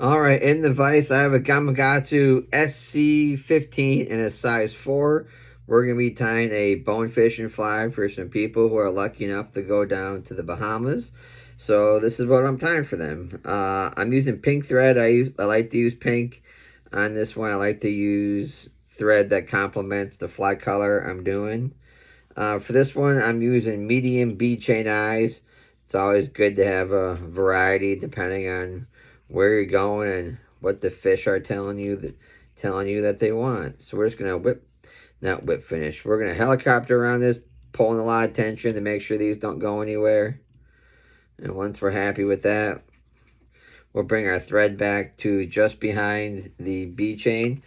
Alright, in the vise, I have a Gamakatsu SC15 in a size 4. We're going to be tying a bonefish and fly for some people who are lucky enough to go down to the Bahamas. So this is what I'm tying for them. I'm using pink thread. I like to use pink on this one. I like to use thread that complements the fly color I'm doing. For this one, I'm using medium bead chain eyes. It's always good to have a variety depending on where you're going and what the fish are telling you that they want. So we're just gonna not whip finish. We're gonna helicopter around this, pulling a lot of tension to make sure these don't go anywhere. And once we're happy with that, we'll bring our thread back to just behind the bead chain,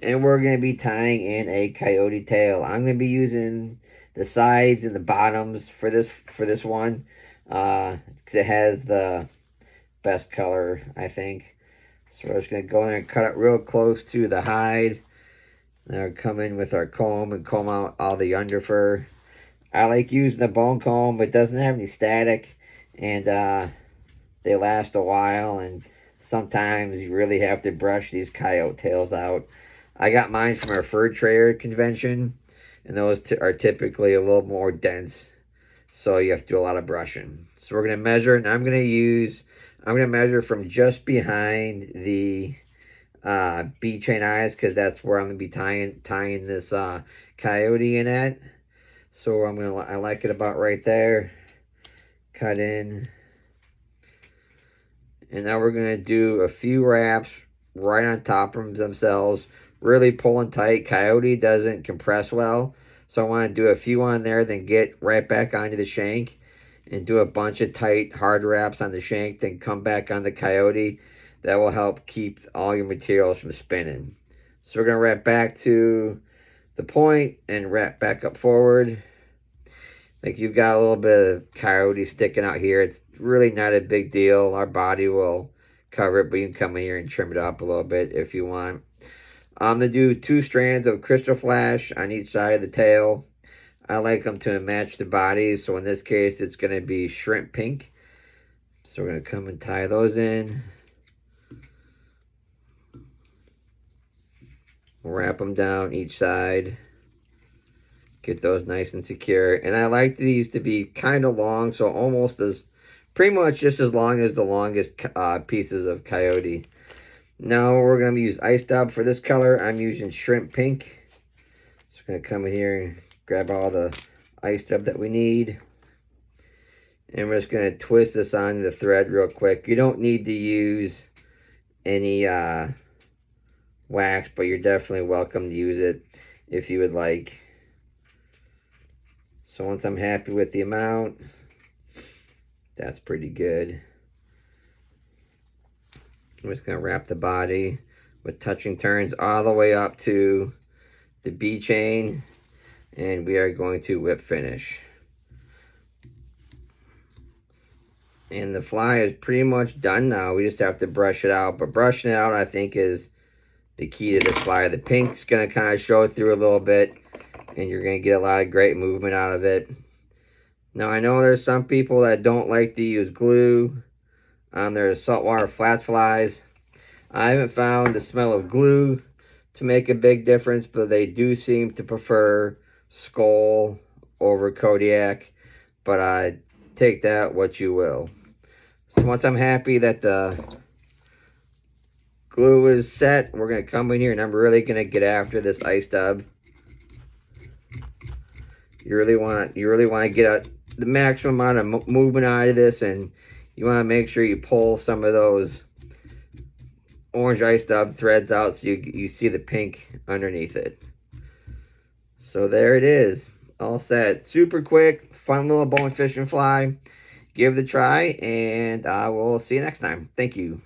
and we're gonna be tying in a coyote tail. I'm gonna be using the sides and the bottoms for this one, because it has the best color, I think. So we're just going to go in there and cut it real close to the hide. Then we'll come in with our comb and comb out all the underfur. I like using the bone comb. It doesn't have any static, and they last a while, and sometimes you really have to brush these coyote tails out. I got mine from our fur trader convention, and those are typically a little more dense, so you have to do a lot of brushing. So we're going to measure, and I'm going to measure from just behind the bead chain eyes, because that's where I'm going to be tying this coyote in at. So I like it about right there. Cut in. And now we're going to do a few wraps right on top of themselves. Really pulling tight. Coyote doesn't compress well, so I want to do a few on there, then get right back onto the shank and do a bunch of tight, hard wraps on the shank, then come back on the coyote. That will help keep all your materials from spinning. So we're going to wrap back to the point and wrap back up forward. Like, you've got a little bit of coyote sticking out here. It's really not a big deal. Our body will cover it, but you can come in here and trim it up a little bit if you want. I'm going to do 2 strands of crystal flash on each side of the tail. I like them to match the bodies, so in this case, it's going to be shrimp pink. So we're going to come and tie those in. Wrap them down each side. Get those nice and secure. And I like these to be kind of long, so almost pretty much just as long as the longest pieces of coyote. Now we're going to use ice dub for this color. I'm using shrimp pink. So we're going to come in here and grab all the ice dub that we need. And we're just going to twist this onto the thread real quick. You don't need to use any wax, but you're definitely welcome to use it if you would like. So once I'm happy with the amount, that's pretty good. I'm just going to wrap the body with touching turns all the way up to the bead chain, and we are going to whip finish. And the fly is pretty much done now. We just have to brush it out, but brushing it out, I think, is the key to this fly. The pink's going to kind of show through a little bit, and you're going to get a lot of great movement out of it. Now, I know there's some people that don't like to use glue on their saltwater flats flies. I haven't found the smell of glue to make a big difference, but they do seem to prefer S.O.L over Kodiak. But I take that what you will. So once I'm happy that the glue is set, we're going to come in here, and I'm really going to get after this ice dub. You really want to get the maximum amount of movement out of this, and you want to make sure you pull some of those orange ice dub threads out so you see the pink underneath it. So there it is, all set. Super quick, fun little bonefish and fly. Give it a try, and I will see you next time. Thank you.